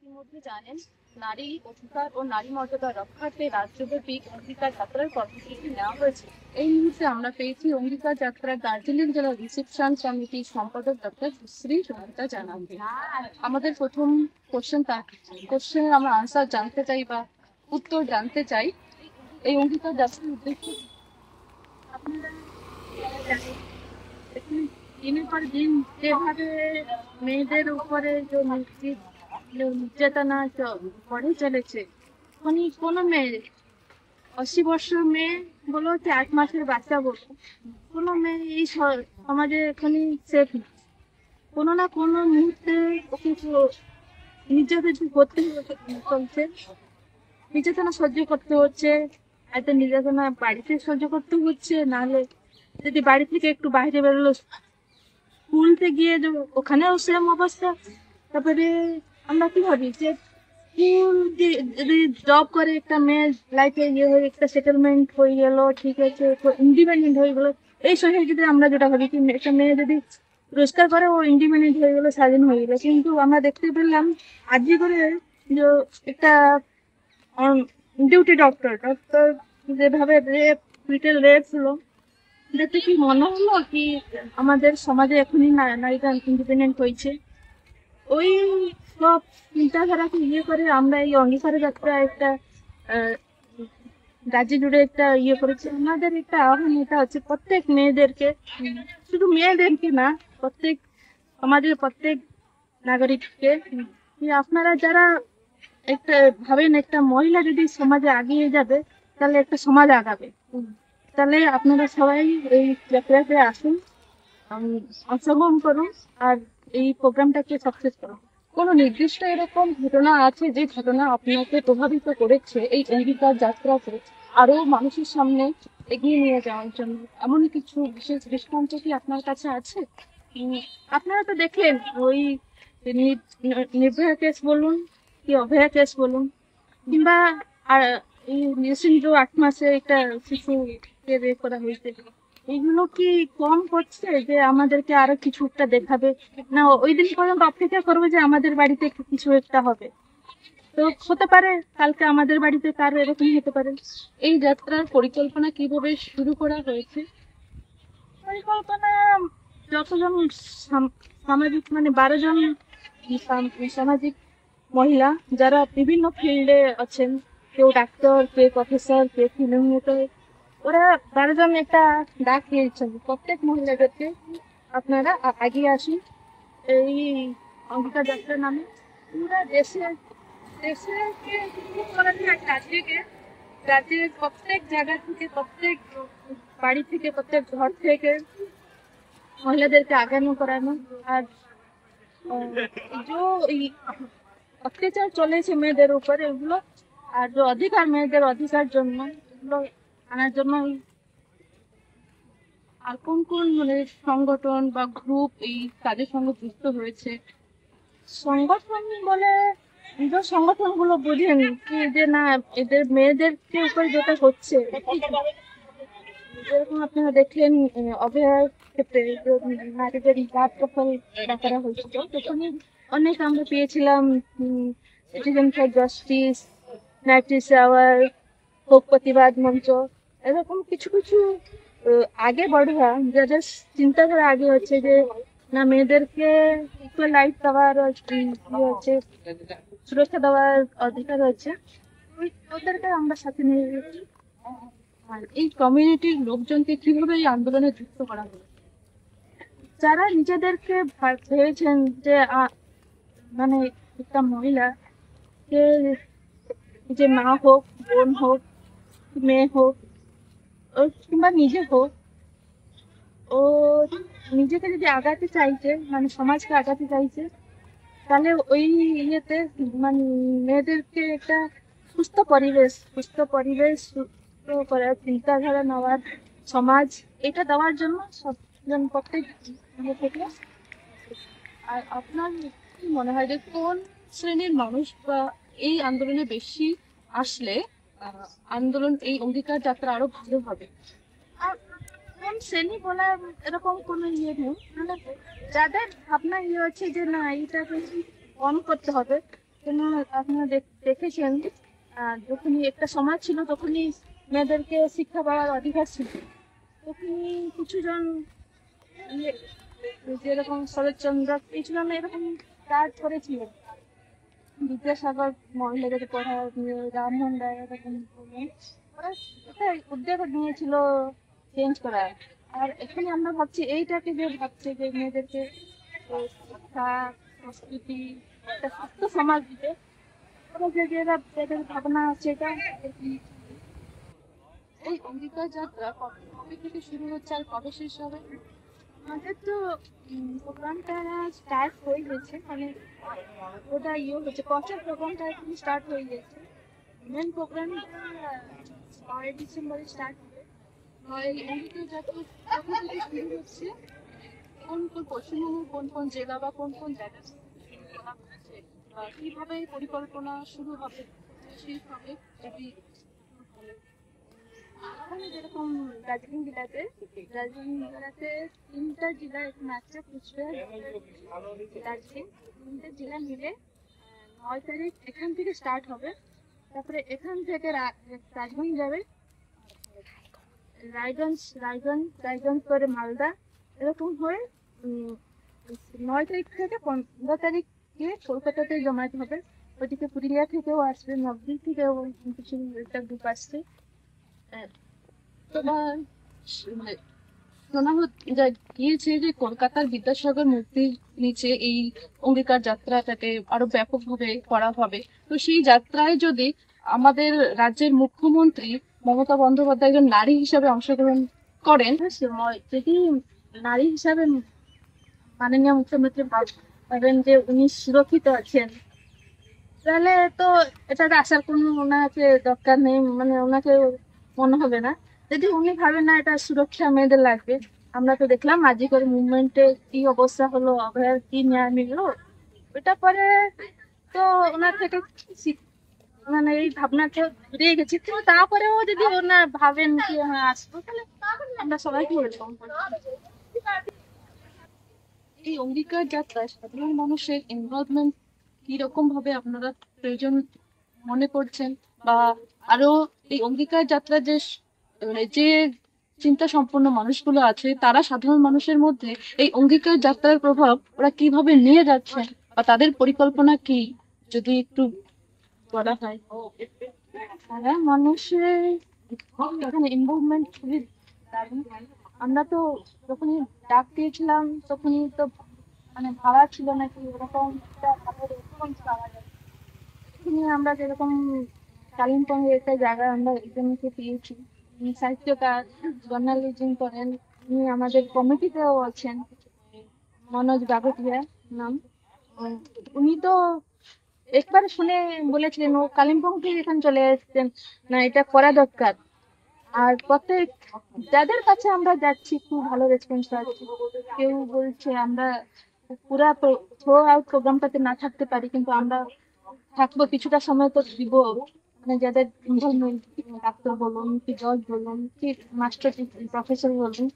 ইতিমধ্যে জানেন, নারী অধিকার ও নারী মর্যাদা রক্ষার্থে রাজ্যব্যাপী অঙ্গীকার যাত্রার কর্মসূচি নেওয়া হয়েছে। এই মুহূর্তে আমরা পেয়েছি অঙ্গীকার যাত্রার দার্জিলিং জেলার রিসেপশন সমিতির সম্পাদক ডক্টর শ্রী সঙ্গীতা জানাবেন। আমাদের প্রথম কোশ্চেনের আমরা আনসার জানতে চাই বা উত্তর জানতে চাই। এই অঙ্গীকার যাত্রার উদ্দেশ্য আপনারা জানেন, দিনের পর দিন যেভাবে মেয়েদের উপরে যে নির্যাতনা করে চলেছে, মানে কোনো মেয়ে 80 বছর মেয়ে বলো কি 8 মাসের বাচ্চা বলো, কোনো মেয়ে এই সমাজে এখানে সেফ না। কোনো না কোনো মুহূর্তে ওকে নির্যাতন করতে চলছে, নির্যাতনা সহ্য করতে হচ্ছে। এত নির্যাতনা বাড়িতে সহ্য করতে হচ্ছে, নাহলে যদি বাড়ি থেকে একটু বাইরে বেরোলো, স্কুলতে গিয়ে ওখানেও সেম অবস্থা। তারপরে আমরা কি ভাবি যে স্কুল যদি জব করে একটা মেয়ের লাইফে ইয়ে হয়ে একটা সেটেলমেন্ট হয়ে গেল, ঠিক আছে, ইন্ডিপেন্ডেন্ট হয়ে গেলো, এই সময় যদি আমরা যেটা ভাবি কি একটা মেয়ে যদি রোজগার করে ও ইন্ডিপেন্ডেন্ট হয়ে গেলো, স্বাধীন হয়ে গেলো। কিন্তু আমরা দেখতে পেলাম আজকে করে যে একটা ডিউটি ডক্টর ডক্টর যেভাবে রেপ হলো, দেখতে কি মনে হলো কি আমাদের সমাজে এখনই নারীরা ইন্ডিপেন্ডেন্ট হয়েছে। ওই সব চিন্তাধারাকে ইয়ে করে আমরা এই অঙ্গীকার যাত্রা একটা রাজ্য জুড়ে একটা ইয়ে করেছি। আমাদের একটা আহ্বান এটা হচ্ছে প্রত্যেক মেয়েদেরকে, শুধু মেয়েদেরকে না, প্রত্যেক সমাজের প্রত্যেক নাগরিককে, আপনারা যারা একটা ভাবেন একটা মহিলা যদি সমাজে আগিয়ে যাবে তাহলে একটা সমাজ আগাবে, তাহলে আপনারা সবাই এই যাত্রাতে আসুন, অংশগ্রহণ করুন আর এই প্রোগ্রামটাকে সাকসেস করুন। কোনো নির্দিষ্ট এরকম ঘটনা আছে যে ঘটনা আপনাকে প্রভাবিত করেছে এই অঙ্গীকার যাত্রাকে আরো মানুষের সামনে এগিয়ে নিয়ে যাওয়ার জন্য? এমন কিছু বিশেষ দৃষ্টান্ত কি আপনার কাছে আছে? আপনারা তো দেখলেন ওই নির্ভয়া কেস বলুন কি অভয়া কেস বলুন, কিংবা আর এই রিসেন্ট 8 মাসে একটা শিশুকে রেপ করা হয়েছে, এগুলো কি কম করছে যে আমাদেরকে আরো কিছু একটা দেখাবে? না ওই দিন পর্যন্ত অপেক্ষা করবে যে আমাদের বাড়িতে কিছু একটা হবে? তো হতে পারে কালকে আমাদের বাড়িতে কারো এরকম হতে পারে। এই যাত্রার পরিকল্পনা কিভাবে শুরু করা হয়েছে? পরিকল্পনা যতজন সামাজিক, মানে 12 জন সামাজিক মহিলা যারা বিভিন্ন ফিল্ডে আছেন, কেউ ডাক্তার, কেউ প্রফেসর, কেউ ফিল্ম মেকার, ওরা 12 জন একটা ডাক দিয়েছেন প্রত্যেক মহিলাদেরকে, আপনারা এগিয়ে আসুন এই অঙ্গিকা যাত্রার নামে। পুরা রাজ্যের প্রত্যেক জায়গা থেকে, প্রত্যেক বাড়ি থেকে, প্রত্যেক ঘর থেকে মহিলাদেরকে আগানো করানো। আর যে অত্যাচার চলেছে মেয়েদের উপরে, এগুলো আর যে অধিকার, মেয়েদের অধিকার জন্য এগুলো আনার জন্য। আর কোন কোন মানে সংগঠন বা গ্রুপ এই কাজের সঙ্গে যুক্ত হয়েছে? সংগঠন বলে যে সংগঠনগুলো বুঝেন কি যে না, এদের মেয়েদেরকে উপরে যেটা হচ্ছে, যেরকম আপনারা দেখলেন অভয়ার ক্ষেত্রে নারীদের রাত দখল করা হয়েছিল, তখনই অনেক আমরা পেয়েছিলাম সিটিজেন ফর জাস্টিস, নাইটিস আওয়ার, হোক প্রতিবাদ মঞ্চ, এরকম কিছু কিছু আগে বড়রা যাদের চিন্তাধারা আগে হচ্ছে যে না, মেয়েদেরকে ইকুয়াল রাইট দেওয়ার হচ্ছে, সুরক্ষা দেওয়ার অধিকার হচ্ছে, ওদেরকে আমরা সাথে নিয়ে গেছি। আর এই কমিউনিটির লোকজনকে কিভাবে এই আন্দোলনে যুক্ত করা হলো? যারা নিজেদেরকে ভেবেছেন যে মানে একটা মহিলা কে, যে মা হোক, বোন হোক, মেয়ে হোক, কিংবা নিজে হোক, ও নিজেকে যদি আগাতে চাইছে, মানে সমাজকে আগাতে চাইছে, তাহলে ওই ইয়েতে মানে মেয়েদেরকে একটা সুস্থ পরিবেশ করার চিন্তাধারা নেওয়ার সমাজ, এটা দেওয়ার জন্য সবজন প্রত্যেক ইয়ে থেকে। আর আপনার কি মনে হয় যে কোন শ্রেণীর মানুষ বা এই আন্দোলনে বেশি আসলে আন্দোলন, এই অঙ্গীকার যাত্রা আরো ভালো হবে? আর কোন শ্রেণী বলার এরকম কোনো ইয়ে নেই, মানে যাদের ভাবনা ইয়ে হচ্ছে যে না, এইটাকে কম করতে হবে, কেন আপনারা দেখেছেন, যখনই একটা সমাজ ছিল তখনই মেয়েদেরকে শিক্ষা পাওয়ার অধিকার ছিল। তখনই কিছুজন ইয়ে, যেরকম শরৎচন্দ্র কিছুজন এরকম কাজ করেছিলেন, বিদ্যাসাগর মহিলাদের পড়া নিয়ে, রামমোহন রায় এরকম বললেন। ওরা একটা উদ্যোগ নিয়েছিল চেঞ্জ করার। আর এখানে আমরা ভাবছি এইটাকে যে ভাবছে যে মেয়েদেরকে শিক্ষা, সংস্কৃতি, একটা সুস্থ সমাজ দিতে, ওরা যে এদের ভাবনা আছে এটা। এই অঙ্গীকার যাত্রা কবে থেকে শুরু হচ্ছে আর কবে শেষ হবে? আমাদের তো প্রোগ্রামটা স্টার্ট হয়ে গেছে, মানে ওটা হচ্ছে প্রচার প্রোগ্রামটা এখন স্টার্ট হয়ে গেছে। মেন প্রোগ্রামটা 6 ডিসেম্বরে স্টার্ট হবে। এই অঙ্গীকার যাত্রা কবে থেকে শুরু হচ্ছে, কোন কোন পশ্চিমবঙ্গের কোন কোন জেলা বা কোন কোন জায়গা বলা হচ্ছে, কিভাবে পরিকল্পনা শুরু হবে শেষ হবে, যদি এখানে যেরকম দার্জিলিং জেলাতে 3টা জেলা এখানে আছে, কুচবিহার, দার্জিলিং, 3টে জেলা মিলে 9 তারিখ এখান থেকে স্টার্ট হবে। তারপরে এখান থেকে রাজগঞ্জ যাবে, রায়গঞ্জ করে মালদা, এরকম হয়ে 9 তারিখ থেকে 15 তারিখ গিয়ে কলকাতাতে জমায়েত হবে। ওইদিকে পুরুলিয়া থেকেও আসবে, নবদ্বীপ থেকেও কিছু একটা গ্রুপ আসছে। তোমার গিয়েছে যে কলকাতার বিদ্যাসাগর মূর্তির নিচে এই অঙ্গীকার যাত্রাটাকে আরো ব্যাপকভাবে করা হবে। তো সেই যাত্রায় যদি আমাদের রাজ্যের মুখ্যমন্ত্রী মমতা বন্দ্যোপাধ্যায় একজন নারী হিসাবে অংশগ্রহণ করেন, যদি নারী হিসাবে মাননীয় মুখ্যমন্ত্রী ভাবেন যে উনি সুরক্ষিত আছেন, তাহলে তো এটাতে আসার কোনো ওনাকে দরকার নেই, মানে ওনাকে মনে হবে না। যদি উনি ভাবেন না এটা সুরক্ষা মেয়েদের লাগবে, আমরা তো দেখলাম আজি করে মুভমেন্টে কি অবস্থা হলো, অভয়ার কি ন্যায় মিললো, ওটা পরে তো ওনার থেকে মানে এই ভাবনাটা বেরিয়ে গেছে। কিন্তু তারপরেও যদি ওনার ভাবেন কি হ্যাঁ আসবো, তাহলে আমরা সবাইকে ওয়েলকাম করি। এই অঙ্গীকার যাত্রায় সাধারণ মানুষের ইনভলভমেন্ট কিরকম ভাবে আপনারা প্রয়োজন মনে করছেন, বা আরো এই অঙ্গীকার যাত্রা যে মানে যে চিন্তা সম্পন্ন মানুষগুলো আছে তারা সাধারণ মানুষের মধ্যে এই অঙ্গীকার যাত্রার প্রভাব ওরা কিভাবে নিয়ে যাচ্ছে, বা তাদের পরিকল্পনা কি, যদি একটু বলা হয়। তারা মানুষের এখানে ইনভলভমেন্ট খুবই দারুণ। আমরা তো যখনই ডাক দিয়েছিলাম তখনই তো মানে ভাড়া ছিল নাকি এরকম একটা ভালো রেসপন্স পাওয়া যায়। এখানে আমরা যেরকম কালিম্পং এর একটা জায়গা আমরা একজনকে পেয়েছি, উনি সাহিত্যকার, জার্নালিজম করেন, উনি আমাদের কমিটিতেও আছেন, মনোজ বাগটিয়া নাম। উম, উনি তো একবার শুনে বলেছিলেন, ও কালিম্পং থেকে এখানে চলে এসেছেন, না এটা করা দরকার। আর প্রত্যেক যাদের কাছে আমরা যাচ্ছি খুব ভালো রেসপন্স পাচ্ছি। কেউ বলছে আমরা পুরা থ্রো আউট প্রোগ্রামটাতে না থাকতে পারি, কিন্তু আমরা থাকবো, কিছুটা সময় তো দিব। মানে যাদের ইনভলভমেন্ট, ডাক্তার বলুন কি জজ বলুন কি মাস্টার প্রফেসর বলুন,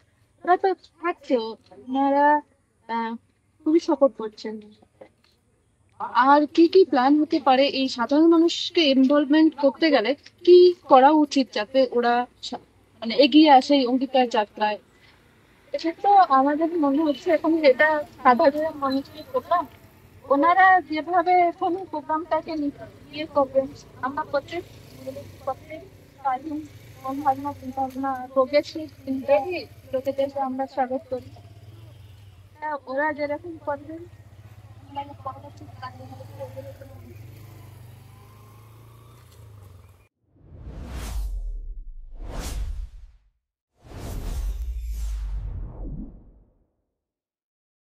ওরা তো থাকছে, ওনারা খুবই সাপোর্ট করছেন। আর কি কি প্ল্যান হতে পারে এই সাধারণ মানুষকে ইনভলভমেন্ট করতে গেলে, কি করা উচিত যাতে ওরা মানে এগিয়ে আসে এই অঙ্গীকার যাত্রায়? এটা তো আমাদের মনে হচ্ছে এখন যেটা সাধারণ মানুষের প্রোগ্রাম, ওনারা যেভাবে এখন প্রোগ্রামটাকে নিয়ে করবেন, আমরা প্রত্যেক কাজী মন ভাবনা চিন্তা ভাবনা প্রোগ্রেসিভ লোকেদেরকে আমরা স্বাগত করি। ওরা যেরকম করবেন, মানে পরবর্তী কাজে